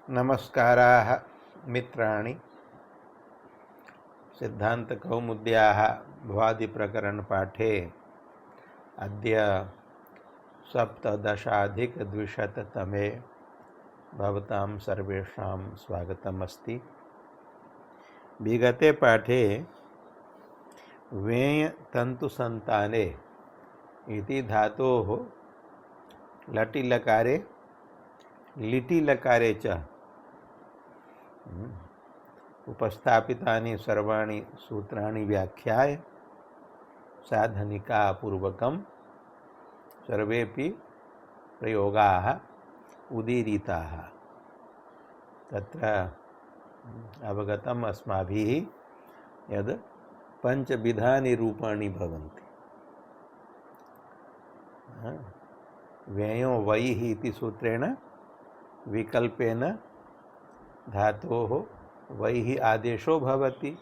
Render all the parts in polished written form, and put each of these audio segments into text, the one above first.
नमस्काराः मित्राणि। सिद्धान्तकौमुद्याः भवादिप्रकरणपाठे अद्य सप्तदशाधिकद्विशततमे भवतां सर्वेषां स्वागतमस्ति। विगते पाठे वेञ् तन्तुसन्ताने इति धातोः लटिलकारे लिटिलकारे च उपस्थापितानि सर्वाणि सूत्राणि व्याख्याय साधनिकापूर्वकं सर्वेपि प्रयोगाः उदीरिताः। तत्र अवगतम् अस्माभिः यद् पञ्चविधानि रूपाणि भवन्ति। व्ययो वैः इति सूत्रेण विकल्पेन धातोः वैः आदेशो भवति।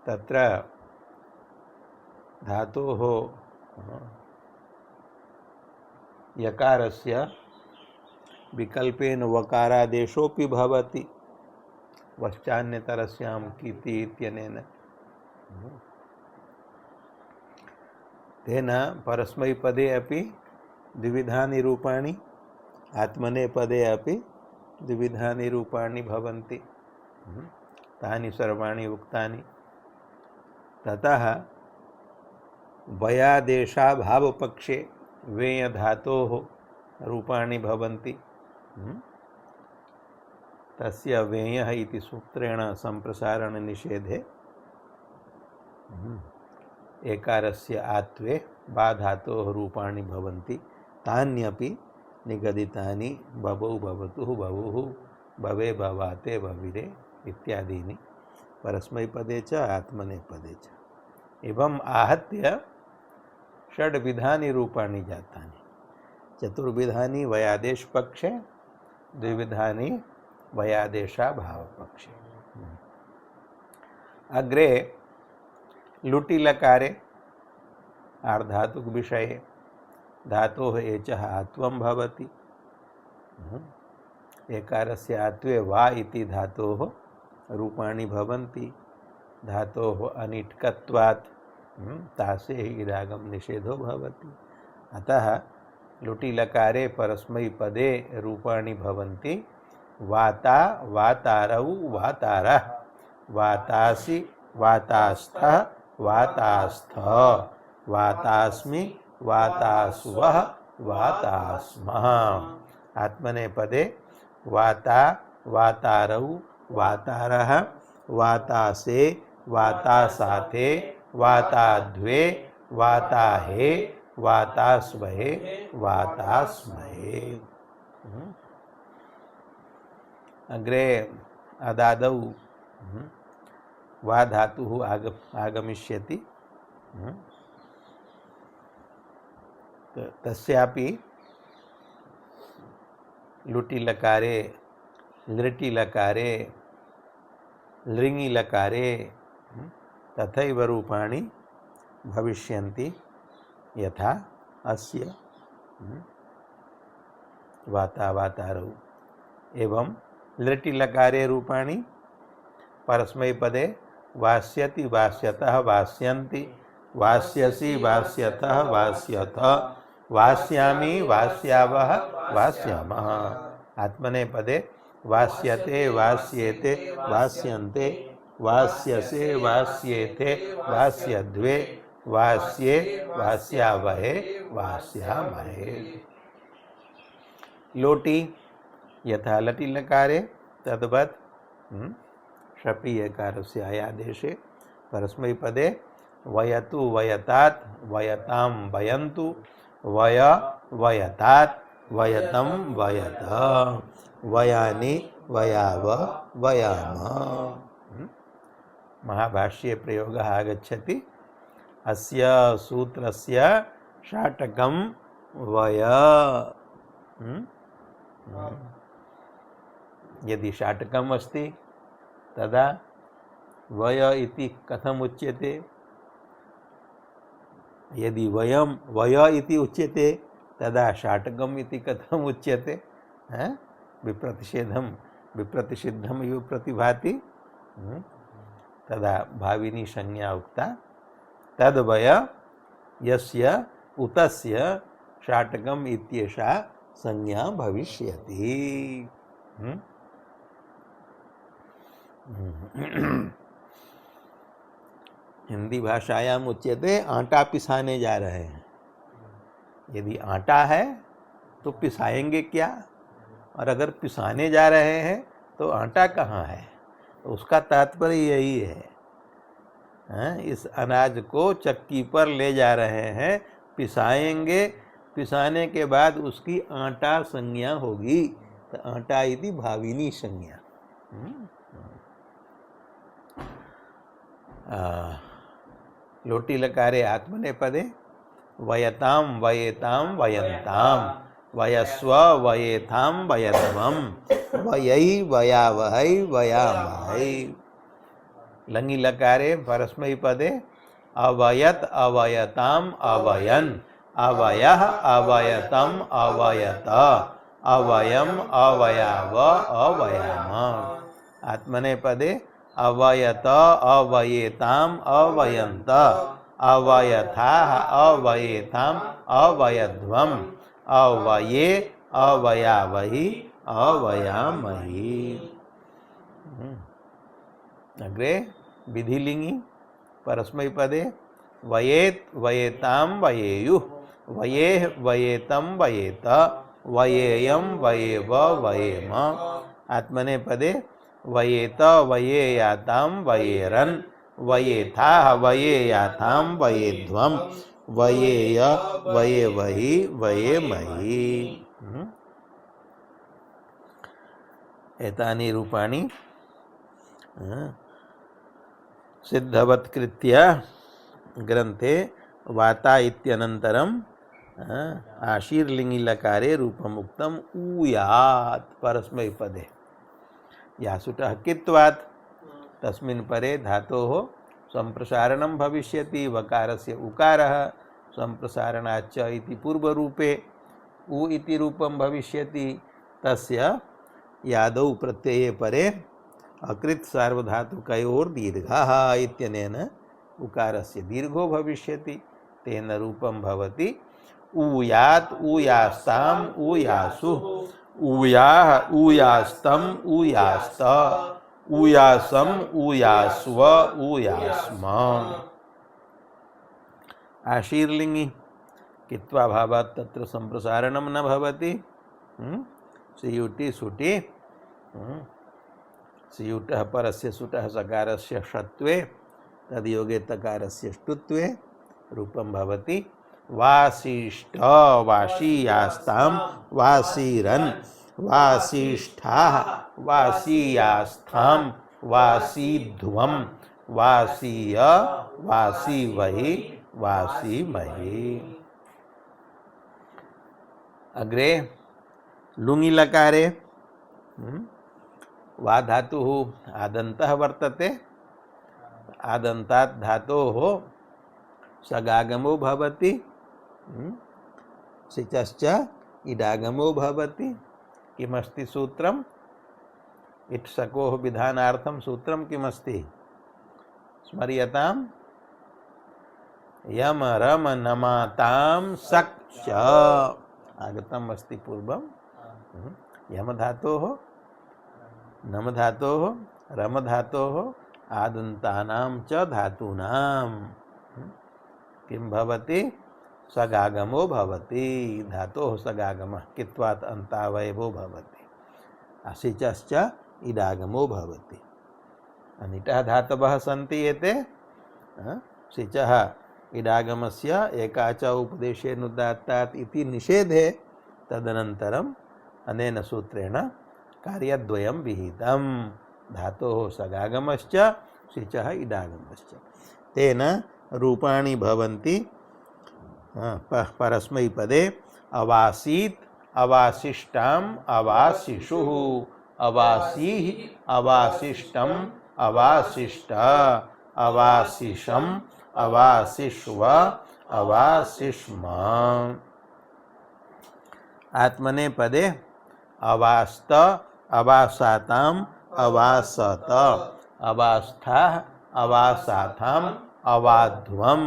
तत्र धातोः यकारस्य विकल्पेन वकारादेशोऽपि भवति वश्चान्यतरस्यां किति इत्यनेन। तेन परस्मैपदे अपि द्विविधानि रूपाणि, आत्मनेपदे अपि द्विविधानि रूपाणि भवन्ति। तानि सर्वाणि उक्तानि। ततः वयादेशाभावपक्षे वेयधातोः रूपाणि भवन्ति। तस्य वेयः इति सूत्रेण सम्प्रसारणनिषेधे एकारस्य आत्वे बा धातोः रूपाणि भवन्ति। तान्यपि निगदितानि बभौ भवतुः बभुः भवे भवाते भविरे इत्यादीनि परस्मैपदे च आत्मनेपदे च। एवं आहत्य षड्विधानि रूपाणि जातानि। चतुर्विधानि वयादेश पक्षे, द्विविधानि वयादेशाभावपक्षे। अग्रे लुटिलकारे आर्धातुक विषये धातोः एचः आत्वं भवति। एकारस्य आत्वे वा इति धातोः रूपाणि भवन्ति। धातोः अनिट्कत्वात् तासे इडागम निषेधो भवति। अतः लुटिलकारे परस्मैपदे रूपाणि भवन्ति। वाता वातारौ वातारः, वातासि वातास्थः वातास्थः, वातास्मि वातास्वः वातास्मः। आत्मनेपदे वाता वातारौ वातारः, वातासे वातासाते, वाताद्वे वाताहे, वातास्वहे वातास्महे। अग्रे अदादौ वा धातुः आगमिष्यति। तस्यापि लुटिलकारे लृटिलकारे लृङिलकारे तथैव रूपाणि भविष्यन्ति। यथा अस्य वाता वातारौ। एवं लृटिलकारे रूपाणि परस्मैपदे वास्यति वास्यतः वास्यन्ति, वास्यसि वास्यतः वास्यतः, वास्यामि वास्यावः वास्यामः। आत्मनेपदे वास्यते वास्येते वास्यन्ते, वास्यसे वास्येते वास्यद्वे, वास्ये वास्यावहे वास्यामहे। लोटि यथा लटिलकारे तद्वत् शपि एकारस्य आयादेशे परस्मैपदे वयतु वयतात् वयतां वयन्तु, वय वयतात् वयतं वयत, वयानि वयाव वयाम। महाभाष्ये प्रयोगः आगच्छति। अस्य सूत्रस्य शाटकं वय। यदि शाटकम् अस्ति तदा वय इति कथम् उच्यते? यदि वयं वय इति उच्यते तदा शाटकम् इति कथम् उच्यते? है विप्रतिषेधम विप्रतिषिद्धम इव प्रतिभाति तदा भाविनी संज्ञा उक्ता तद्वय यस्य उतस्य शाटकम इत्येषा संज्ञा भविष्यति। हिंदी भाषायाम उच्यते आटा पिसाने जा रहे हैं। यदि आटा है तो पिसाएंगे क्या, और अगर पिसाने जा रहे हैं तो आटा कहाँ है। तो उसका तात्पर्य यही है, इस अनाज को चक्की पर ले जा रहे हैं, पिसाएंगे, पिसाने के बाद उसकी आटा संज्ञा होगी। तो आटा इति भाविनी संज्ञा। लोटी लकारे आत्मनेपदे वयताम वयेताम वयंताम वयस्व वयेथाम वयध्वम वयै वयावहै वयामहै। लंगी लकारे परस्मैपदे अवयत अवयताम अवयन अवयः अवयतम अवयत अवयम अवयाव अवयाम। आत्मनेपदे अवयत अवयेताम अवयंत अवयथाः अवयेताम अवयध्वम अवये अवयावहि अवयामहि। अग्रे विधिलिंगी परस्मैपदे वयेत वयेताम वयेयुः वयेः वयेतम वयेत वयेयम वयेव वयेम। आत्मनेपदे वयेत वयेयाताम वयेरन वयेथाः वयेयाताम वयेध्वम वयेय वयेवहि वयेमहि। एतानि रूपाणि सिद्धवत्कृत्य ग्रंथे वाता इत्यनन्तरं आशीर्लिंगी लकारे रूपमुक्तम ऊयात् परस्मैपदे यासुटः कित्वात् तस्मिन् परे धातोः संप्रसारणं भविष्यति। वकारस्य उकारः संप्रसारणाच्च इति पूर्वरूपे उ इति रूपं भविष्यति। तस्य यादौ प्रत्यये परे अकृत् सार्वधातुकयोर् दीर्घः इत्यनेन उकारस्य दीर्घो भविष्यति। तेन रूपं भवति ऊयात् ऊयास्ताम् ऊयासुः ऊयाः ऊयास्तम ऊयास्त ऊयासम ऊयास्व ऊयास्म। आशीर्लिंगी कित्वा भावात् तत्र संप्रसारणं न भवति। सियुटि सुटि सियुटः परस्य सुटः सकारस्य षत्वे तद्योगे तकारस्य ष्टुत्वे रूपं भवति वासिष्ठ वाशीयास्तां वासीरन् वासिष्ठाः वासीयास्थां वासीध्वं वासीय वासीवहि वासीमहि। अग्रे लुङि लकारे वा धातुः आदन्तः वर्तते। आदन्तात् धातोः सगागमो भवति। सिचश्च इडागमो भवति। किमस्ति सूत्रम्? इट्सकोः विधानार्थं सूत्रं किमस्ति? स्मर्यताम् यम रम नमातां सक् च आगतम् अस्ति पूर्वं। यम धातोः नम धातोः रम धातोः आदन्तानां च धातूनां किं भवति? सगागमो भवति। धातोः सगागमः कित्वात् अन्तावयवो भवति। असिचश्च इडागमो भवति। अनिटः धातवः सन्ति एते। सिचः इडागमस्य एकाच उपदेशेन उदात्तात् इति निषेधे तदनन्तरम् अनेन सूत्रेण कार्यद्वयं विहितं। धातोः सगागमश्च सिचः इडागमश्च। तेन रूपाणि भवन्ति परस्मैपदे अवासीत् अवासिष्टाम् अवासिषुः अवासीः अवासिष्टम् अवासिष्ट अवासिषम् अवासिष्व अवासिष्म। आत्मनेपदे अवास्त अवासाताम अवासत अवास्था अवासाथाम अवाध्वम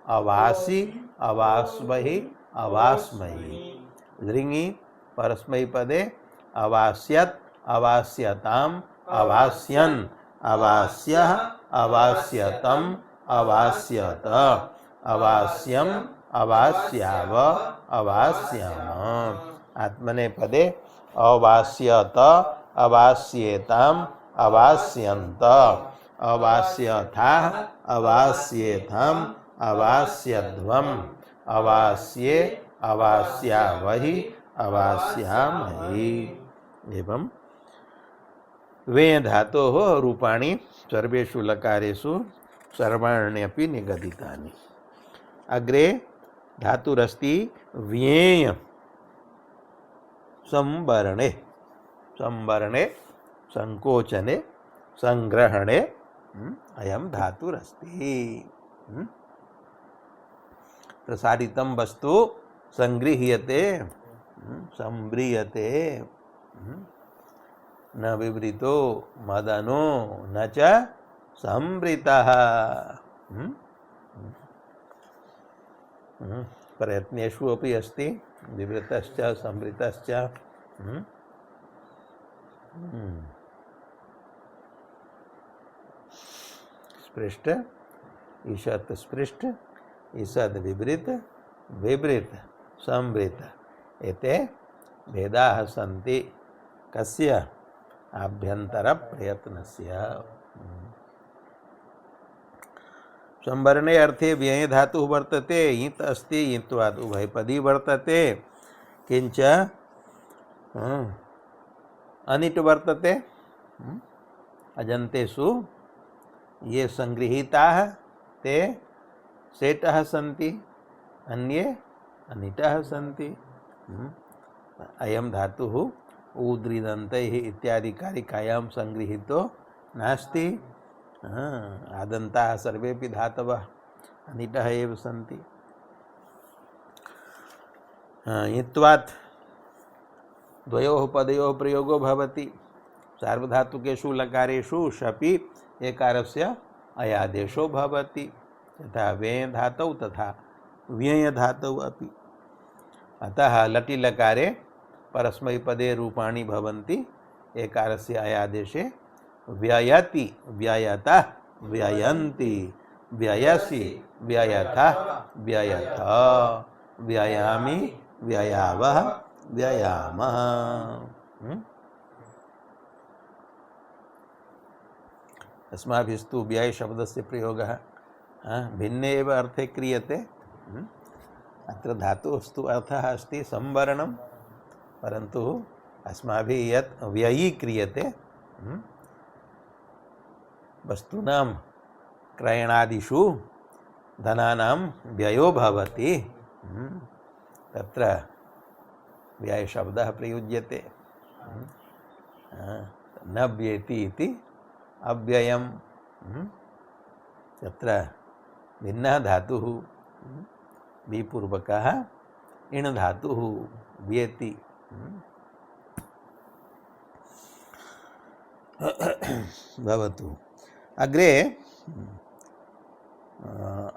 अवासी अवास्महि अवास्महि। दृङि परस्मैपदे अवास्यत अवास्यताम अवास्यन अवास्यः अवास्यतम अवास्यत अवास्यम अवास्याव अवास्याम। आत्मनेपदे अवास्यत अवास्येताम अवास्यन्त अवास्यथा अवास्येथम अवास्यध्वम अवास्ये अवास्यावहि अवास्यामहि। एवं वे धातोः रूपाणि सर्वेषु लकारेषु सर्वाण्यपि निगदितानि। अग्रे धातुरस्ति व्येय संवरणे संवरणे संकोचने संग्रहणे अयं धातुरस्ति। प्रसारितं वस्तु संगृह्यते संव्रियते न विवृतो मदनो न च संवृतः। प्रयत्नेषु अपि अस्ति विवृतश्च संवृतश्च। स्पृष्ट ईषत् स्पृष्ट ईषद् विवृत विवृत संवृत एते भेदाः सन्ति कस्य आभ्यंतर प्रयत्नस्य। संवरणे अर्थे व्यय धातुः वर्तते ईत् अस्ति ईत्वात् उभयपदी वर्तते किंच अनिट वर्तते अजन्तेषु ये संगृहीताः ते सेटः सन्ति अन्ये अनिटः सन्ति। अयं धातुः ऊद्रिदन्तैः इत्यादि कारिकायां संगृहीतो नास्ति। आदन्ताः सर्वेपि धातवः अनिटः एव सन्ति। इत्वात् द्वयोः पदयोः प्रयोगो भवति। सार्वधातुकेषु लकारेषु शपि एकारस्य अयादेशो भवति यथा व्यय धातौ तथा व्यय धातौ अपि। अतः लटि लकारे परस्मैपदे रूपाणि भवन्ति एकारस्य अयादेशे व्ययति व्ययतः व्ययन्ति व्ययसि व्ययथः व्ययथ व्ययामि व्ययावः व्ययामः। अस्माभिस्तु व्यय शब्दस्य प्रयोगः भिन्ने एव अर्थे क्रियते। अत्र धातुस्तु अर्थः अस्ति संवरणं परन्तु अस्माभिः यत् व्ययी क्रियते वस्तूनां क्रयणादिषु धनानां व्ययो भवति तत्र व्ययशब्दः प्रयुज्यते। न व्येति इति अव्ययम् तत्र भिन्नः धातुः विपूर्वकः इण् धातुः व्येति। भवतु। अग्रे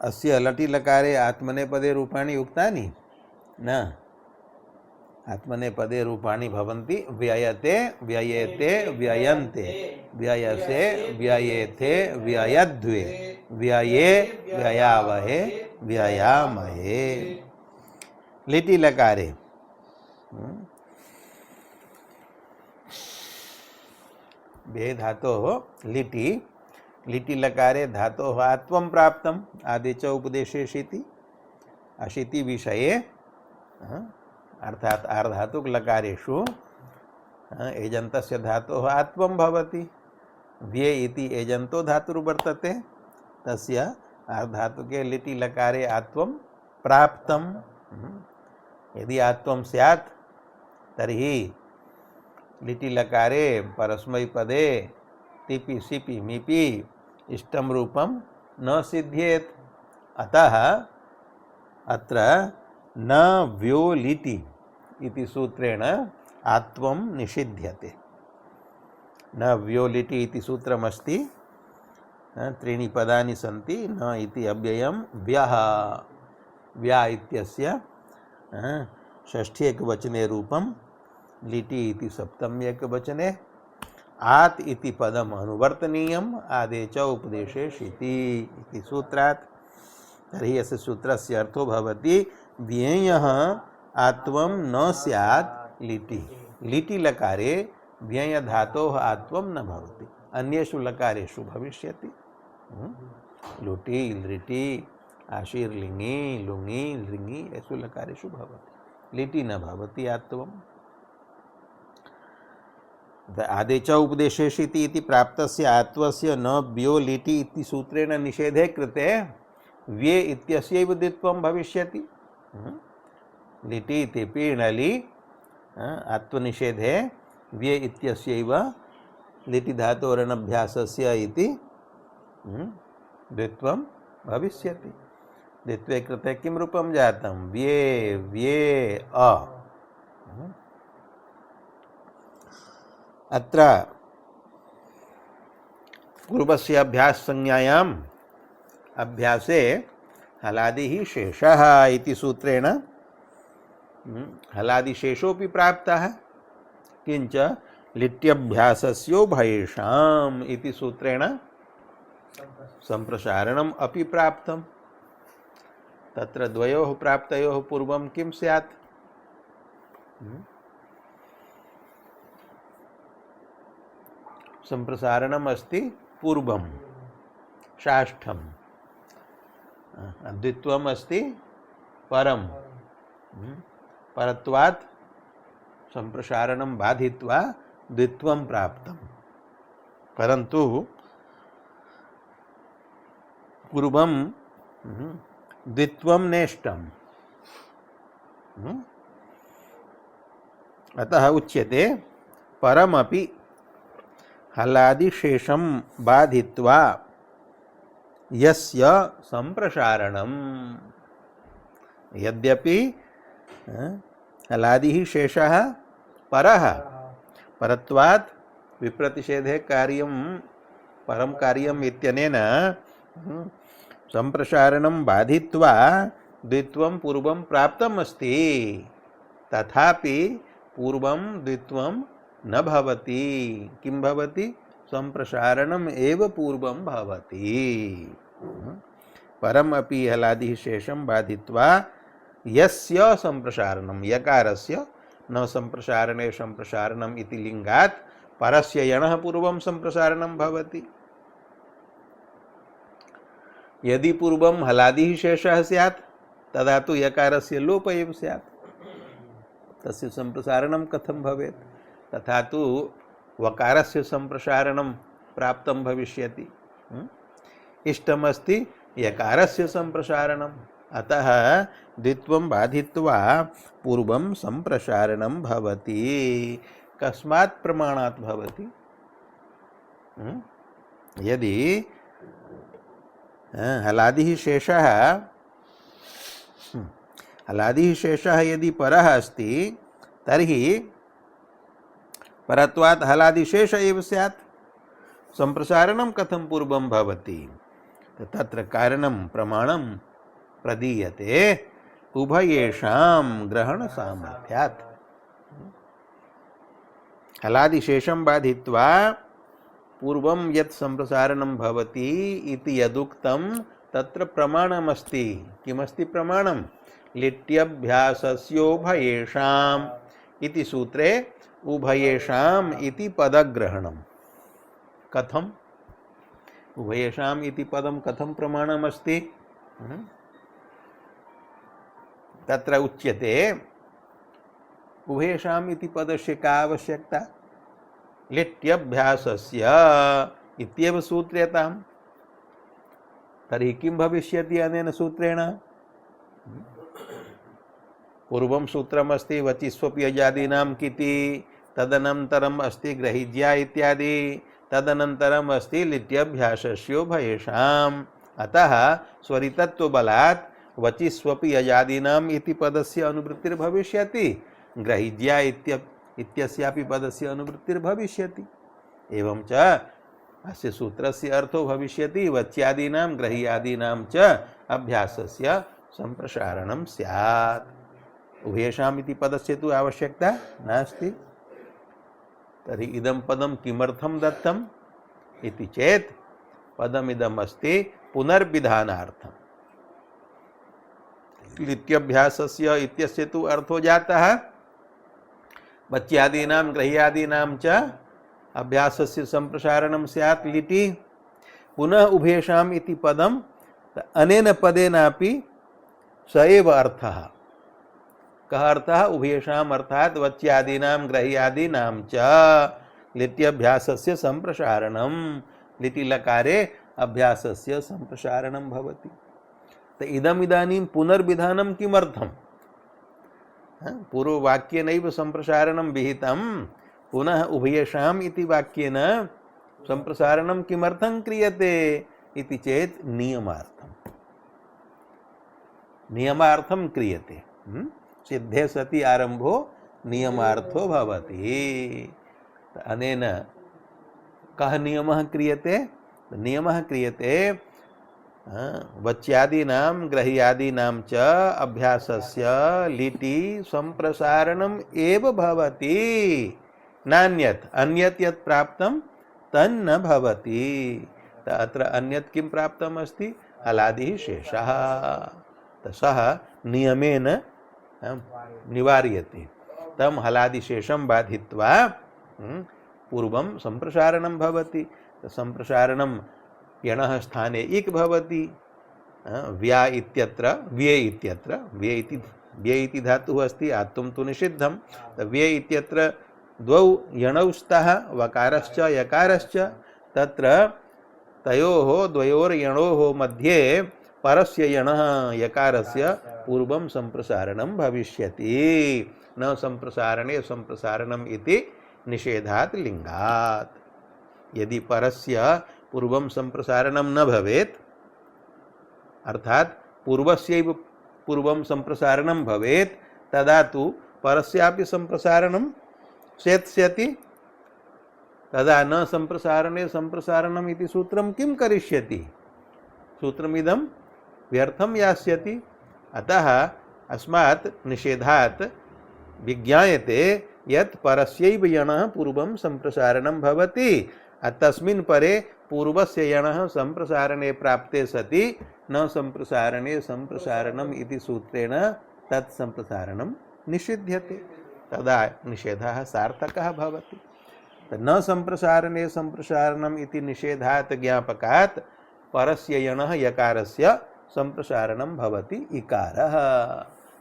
अस्य लटि लकारे आत्मनेपदे रूपाणि उक्तानि न आत्मनेपदे रूपाणि भवन्ति व्ययते व्ययेते व्ययन्ते व्ययसे व्ययेथे व्ययध्वे व्यये व्ययावहे व्ययामहे। लिटि लकारे व्यय धातोः लिटि लिटि लकारे धातोः आत्वं प्राप्तम् आदि च उपदेशे शिति अशिति विषये अर्थात आर्धातुक लकारेषु एजन्तस्य धातोः आत्वं भवति। व्ये इति एजन्तो धातुर्वर्तते तस्य आर्धातुके लिटि लकारे आत्वं प्राप्तं। यदि आत्वं स्यात् तर्हि लिटि लकारे परस्मैपदे तिपि सिपि मिपि इष्टं रूपं न सिद्ध्येत्। अतः अत्र न व्यो लिटि इति सूत्रेण आत्वं निषिध्यते। न व्योलिटि इति सूत्रमस्ति, त्रीणि पदानि सन्ति, न इति अव्ययं व्यः, व्या इत्यस्य षष्ठी एकवचने रूपं, लिटि इति सप्तमी एकवचने, आत् इति पदम् अनुवर्तनीयम् आदे च उपदेशे शिति इति सूत्रात्। तर्हि अस्य सूत्रस्य अर्थो भवति व्ययः आत्वं न स्यात् लिटि। लिटि लकारे व्यय धातोः आत्वं न भवति, अन्येषु लकारेषु भविष्यति। लुटि लिटि आशीर् लिङि लुङि लृङि एषु लकारेषु भवति, लिटि न भवति आत्वम्। आदे च उपदेशेषिति इति प्राप्तस्य आत्वस्य न व्यो लिटि इति सूत्रेण निषेधे कृते व्ये इत्यस्यैव द्वित्वं भविष्यति। लिटि इत्यपि णलि आत्वनिषेधे व्ये इत्यस्यैव लिटि धातोरनभ्यासस्य इति द्वित्वं भविष्यति। द्वित्वे कृते किं रूपं जातं? व्ये व्ये अ। अत्र पूर्वस्य अभ्यास संज्ञायाम् अभ्यासे हलादिः शेषः इति सूत्रेण हलादिशेषोऽपि प्राप्तः, किञ्च लिट्यभ्यासस्योभयेषाम् इति सूत्रेण सम्प्रसारणम् अपि प्राप्तम्। तत्र द्वयोः प्राप्तयोः पूर्वं किं स्यात्? सम्प्रसारणम् अस्ति पूर्वं षाष्ठं, द्वित्वम् अस्ति परं, परत्वात् सम्प्रसारणं बाधित्वा द्वित्वं प्राप्तं। परन्तु पूर्वं द्वित्वं नेष्टम्, अतः उच्यते परमपि हलादिशेषं बाधित्वा यस्य सम्प्रसारणं। यद्यपि हलादिः शेषः परः, परत्वात् विप्रतिषेधे कार्यं परं कार्यम् इत्यनेन सम्प्रसारणं बाधित्वा द्वित्वं पूर्वं प्राप्तम् अस्ति, तथापि पूर्वं द्वित्वं न भवति। किं भवति? सम्प्रसारणम् एव पूर्वं भवति। परम् अपि हलादिः शेषं बाधित्वा यस्य सम्प्रसारणं, यकारस्य न सम्प्रसारणे सम्प्रसारणम् इति लिङ्गात् परस्य यणः पूर्वं सम्प्रसारणं भवति। यदि पूर्वं हलादिः शेषः स्यात् तदा तु यकारस्य लोप एव स्यात्, तस्य सम्प्रसारणं कथं भवेत्? तथा तु वकारस्य सम्प्रसारणं प्राप्तं भविष्यति। इष्टमस्ति यकारस्य सम्प्रसारणम्, अतः द्वित्वं बाधित्वा पूर्वं सम्प्रसारणं भवति। कस्मात् प्रमाणात् भवति? यदि हलादिः शेषः यदि परः अस्ति तर्हि परत्वात् हलादिशेष एव स्यात्, सम्प्रसारणं कथं पूर्वं भवति? तत्र कारणं प्रमाणं प्रदीयते उभयेषां ग्रहणसामर्थ्यात्। हलादिशेषं बाधित्वा पूर्वं यत् सम्प्रसारणं भवति इति यदुक्तं तत्र प्रमाणमस्ति। किमस्ति प्रमाणं? लिट्यभ्यासस्योभयेषाम् इति सूत्रे उभयेषाम् इति पदग्रहणं। कथम्? उभयेषाम् इति पदं कथं प्रमाणमस्ति? तत्र उच्यते उभयेषाम् इति पदस्य का आवश्यकता? लिट्यभ्यासस्य इत्येव सूत्र्यताम्। तर्हि किं भविष्यति अनेन सूत्रेण? पूर्वं सूत्रमस्ति वचिस्वपि अजादीनां किति, तदनन्तरम् अस्ति ग्रहिज्या इत्यादि, तदनन्तरम् अस्ति लिट्यभ्यासस्योभयेषाम्। अतः स्वरितत्वबलात् वचिस्वपि अजादीनाम् इति पदस्य अनुवृत्तिर्भविष्यति, ग्रहिज्या इत्यस्यापि पदस्य अनुवृत्तिर्भविष्यति। एवं च अस्य सूत्रस्य अर्थो भविष्यति वच्यादीनां ग्रह्यादीनां च अभ्यासस्य संप्रसारणं स्यात्। उभयेषाम् इति पदस्य तु आवश्यकता नास्ति। तर्हि इदं पदं किमर्थं दत्तम् इति चेत् पदमिदम् अस्ति पुनर्विधानार्थम्। लित्यभ्यासस्य इत्यस्य तु अर्थो जातः वच्यादीनां ग्रह्यादीनां च अभ्यासस्य संप्रसारणं स्यात् लिटि। पुनः उभयेषाम् इति पदम् अनेन पदेनापि स एव अर्थः। कः अर्थः? उभयेषाम् अर्थात् वच्यादीनां ग्रह्यादीनां च लित्यभ्यासस्य संप्रसारणं। लिटि लकारे अभ्यासस्य संप्रसारणं भवति। तो इदम् इदानीं पुनर्विधानं किमर्थम्? पूर्ववाक्येनैव संप्रसारणं विहितं, पुनः उभयेषाम् इति वाक्येन संप्रसारणं किमर्थं क्रियते इति चेत् नियमार्थं क्रियते। सिद्धे सति आरंभो नियमार्थो भवति। अनेन कः नियमः क्रियते? नियमः क्रियते वच्यादीनां ग्रह्यादीनां च अभ्यासस्य लिटि संप्रसारणम् एव भवति, नान्यत्। अन्यत् यत् प्राप्तं तन्न भवति। अत्र अन्यत् किं प्राप्तम् अस्ति? हलादिः शेषः। सः नियमेन निवार्यते। तं हलादिशेषं बाधित्वा पूर्वं संप्रसारणं भवति। संप्रसारणं यणः स्थाने इक् भवति। व्या इत्यत्र व्ये इति धातुः अस्ति, आत्तुं तु निषिद्धं। व्ये इत्यत्र द्वौ यणौ स्तः, वकारश्च यकारश्च। तत्र तयोः द्वयोर्यणोः मध्ये परस्य यणः यकारस्य पूर्वं संप्रसारणं भविष्यति। न संप्रसारणे संप्रसारणम् इति निषेधात् लिंगात्। यदि परस्य पूर्वं संप्रसारणं न भवेत्, अर्थात पूर्वस्यैव पूर्वं संप्रसारणं भवेत्, तदा तु परस्यापि संप्रसारणं सेत्स्यति। तदा न संप्रसारणे संप्रसारणम् इति सूत्रं किं करिष्यति? सूत्रमिदं व्यर्थं यास्यति। अतः अस्मात् निषेधात् विज्ञायते यत् परस्यैव यणः पूर्वं संप्रसारणं भवति। तस्मिन् परे पूर्वस्य यणः संप्रसारणे प्राप्ते सति न संप्रसारणे संप्रसारणम् इति सूत्रेण तत् संप्रसारणं निषिध्यते। तदा निषेधः सार्थकः भवति। न संप्रसारणे संप्रसारणम् इति निषेधात् ज्ञापकात् परस्य यणः यकारस्य संप्रसारणं भवति इकारः।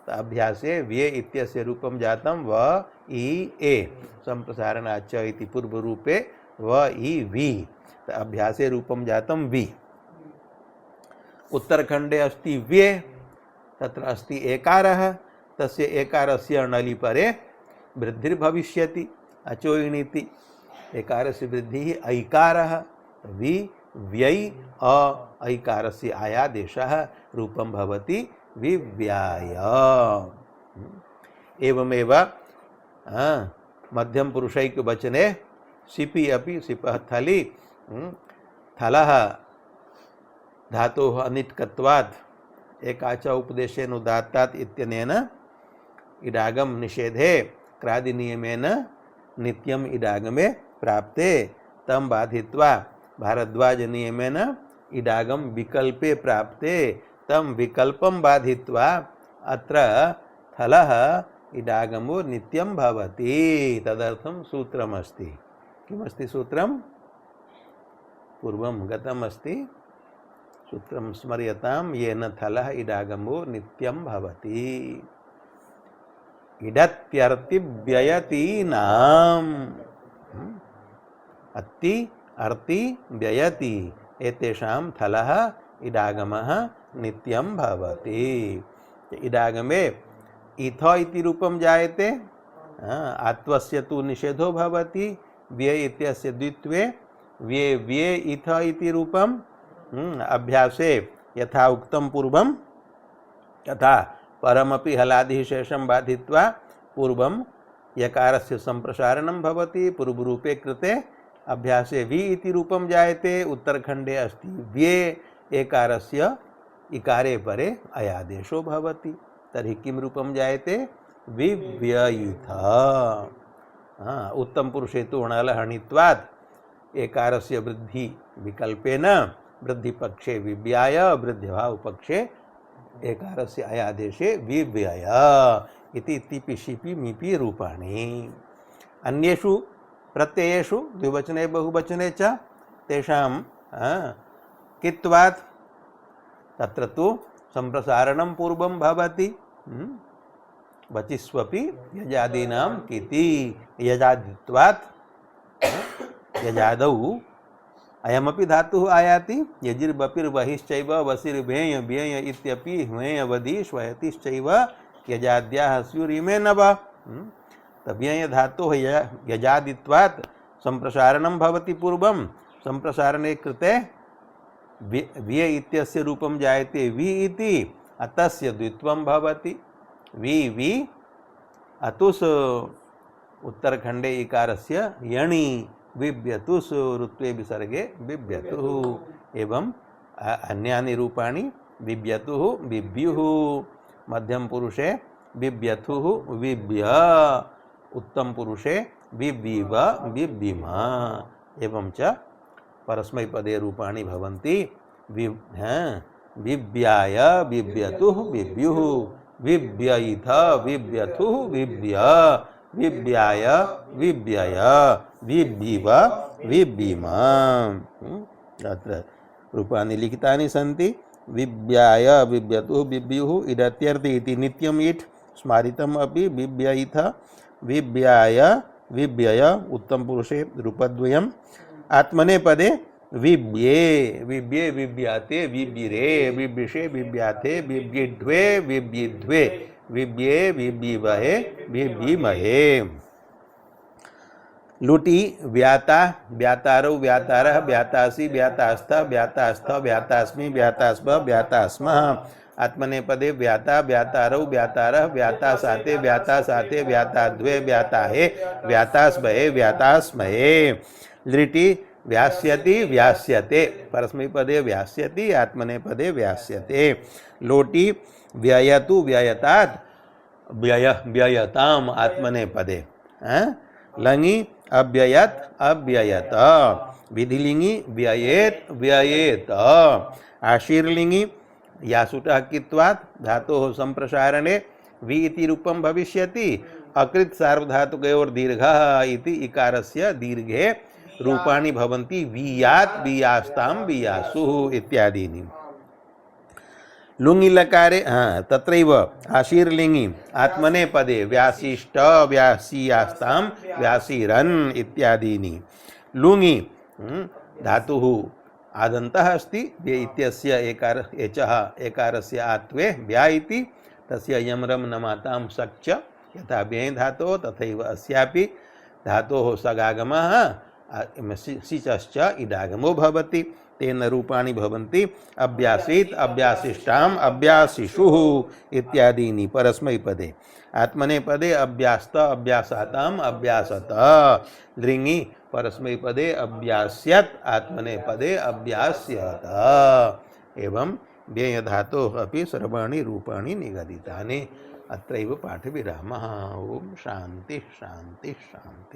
अभ्यासे व्ये इत्यस्य रूपं जातं व इ ए, संप्रसारणाच्च इति पूर्वरूपे व इ वि। अभ्यासे रूपं जातं वि। उत्तरखण्डे अस्ति व्ये, तत्र अस्ति एकारः। तस्य एकारस्य णलि परे वृद्धिर्भविष्यति, अचोयिणीति। एकारस्य वृद्धिः ऐकारः। वि व्यय अ ऐकारस्य आयादेशः रूपं भवति विव्याय। एवमेव मध्यम पुरुषैक वचने सिपि अपि सिपः थलि थलः धातोः अनिट्कत्वात् एकाच उपदेशेन उदात्तात् इत्यनेन इडागम निषेधे क्रादिनियमेन नित्यम इडागमे प्राप्ते तम बाधित्वा भारद्वाज नियमेन इडागम विकल्पे प्राप्ते तम विकल्पम बाधित्वा अत्र थलः इडागमो नित्यं भवति। तदर्थं सूत्रमस्ति। किमस्ति सूत्रं? पूर्वं गतमस्ति। सूत्रं स्मर्यतां येन थलः इडागमो नित्यं भवति। इडत्यर्ति व्ययतीनाम् अत्ति अर्ति व्ययति एतेषां थलः इडागमः नित्यं भवति। इडागमे इथ इति रूपं जायते, आत्वस्य तु निषेधो भवति। व्ये इत्यस्य द्वित्वे व्ये व्ये इथ इति रूपं। अभ्यासे यथा उक्तं पूर्वं तथा परमपि हलादिः शेषं बाधित्वा पूर्वं यकारस्य संप्रसारणं भवति पूर्वरूपे कृते अभ्यासे वि इति रूपं जायते उत्तरखण्डे अस्ति व्ये एकारस्य इकारे परे अयादेशो भवति तर्हि किं रूपं जायते विव्ययिथ उत्तम पुरुषे तु णलहणित्वात् एकारस्य वृद्धि विकल्पेन वृद्धि पक्षे विव्याय वृद्धिभाव पक्षे एकारस्य अयादेशे विव्यय इति तिपि शिपि मिपि रूपाणि अन्येषु प्रत्ययेषु द्विवचने बहुवचने च तेषां कित्वात् तत्र तु संप्रसारणं पूर्वं भवति वचिस्वपि यजादीनां किति यजादित्वात् यजादौ अयमपि धातुः आयाति यजिर्बपिर्बहिश्चैव वसिर्भेय व्यय इत्यपि ह्वेय वधि श्वयतिश्चैव यजाद्याः स्युरिमे नव तव्यय धातुः यजादित्वात् संप्रसारणं भवति पूर्वं संप्रसारणे कृते व्य इत्यस्य रूपं जायते वि इति अतस्य द्वित्वं भवति वि अतुस् उत्तरखण्डे इकारस्य यणि बिभ्यतुस् ऋत्वे विसर्गे बिभ्यतुः एवं अन्यानि रूपाणि बिभ्यतुः बिभ्युः मध्यम पुरुषे बिभ्यथुः विभ्य उत्तम पुरुषे बिभ्यीव बिभ्यिम एवं च परस्मैपदे रूपाणि भवन्ति बिभ्याय बिभ्यतुः बिभ्युः बिभ्यइथ बिभ्यथुः बिभ्य बिभ्याय बिभ्यय बिभ्यीव बिभ्यिम अत्र रूपाणि लिखितानि सन्ति बिभ्याय बिभ्यतुः बिभ्युः इदत्यर्थ इति नित्यम् इट् स्मारितम् अपि बिभ्यइथ बिभ्याय बिभ्यय उत्तम पुरुषे रूपद्वयम् आत्मनेपदे विभ्ये विभ्ये विभ्याते विभ्यिरे विभ्यिषे विभ्याते विभ्यिध्वे विभ्यिध्वे विभ्ये विभ्यिवहे विभ्यिमहे लुटि व्याता व्यातारौ व्यातारः व्यातासि व्यातास्थ व्यातास्थ व्यातास्मि व्यातास्म व्यातास्मः आत्मनेपदे व्याता व्यातारौ व्यातारः व्यातासाते व्यातासाते व्याताद्वे व्याताहे व्यातास्महे व्यातास्महे लृटि व्यास्यति व्यास्यते परस्मैपदे व्यास्यति आत्मनेपदे व्यास्यते लोटि व्ययतु व्ययतात् व्यय व्ययताम् आत्मनेपदे लङि अव्ययत अव्ययत विधिलिंगी व्ययेत व्ययेत आशीर्लिंगी यासुटः कित्वात् धातोः संप्रसारणे वि इति रूपं भविष्यति अकृत् सार्वधातुकयोर् दीर्घः इति इकारस्य दीर्घे रूपाणि भवन्ति वियात् वियास्तां वियासुः इत्यादीनि लुङि लकारे तत्रैव आशीर्लिंगी आत्मनेपदे व्यासिष्ठ व्यासीयास्तां व्यासीरन् इत्यादीनि लुङि धातुः आदन्तः अस्ति व्य इत्यस्य एकार एचः एकारस्य आत्वे व्या इति तस्य यमरं नमातां सक्च यथा व्यय धातोः तथैव अस्यापि धातोः सगागमः सिचश्च इडागमो भवति तेन रूपाणि भवन्ति अभ्यासीत् अभ्यासिष्टाम् अभ्यासिषुः इत्यादीनि परस्मैपदे आत्मनेपदे अभ्यास्त अभ्यासाताम् अभ्यासत लृङि परस्मैपदे अभ्यास्यत् आत्मनेपदे अभ्यास्यत एवं व्ययधातोः अपि सर्वाणि रूपाणि निगदितानि अत्रैव पाठविरामः। ओम शान्तिः शान्तिः शान्तिः।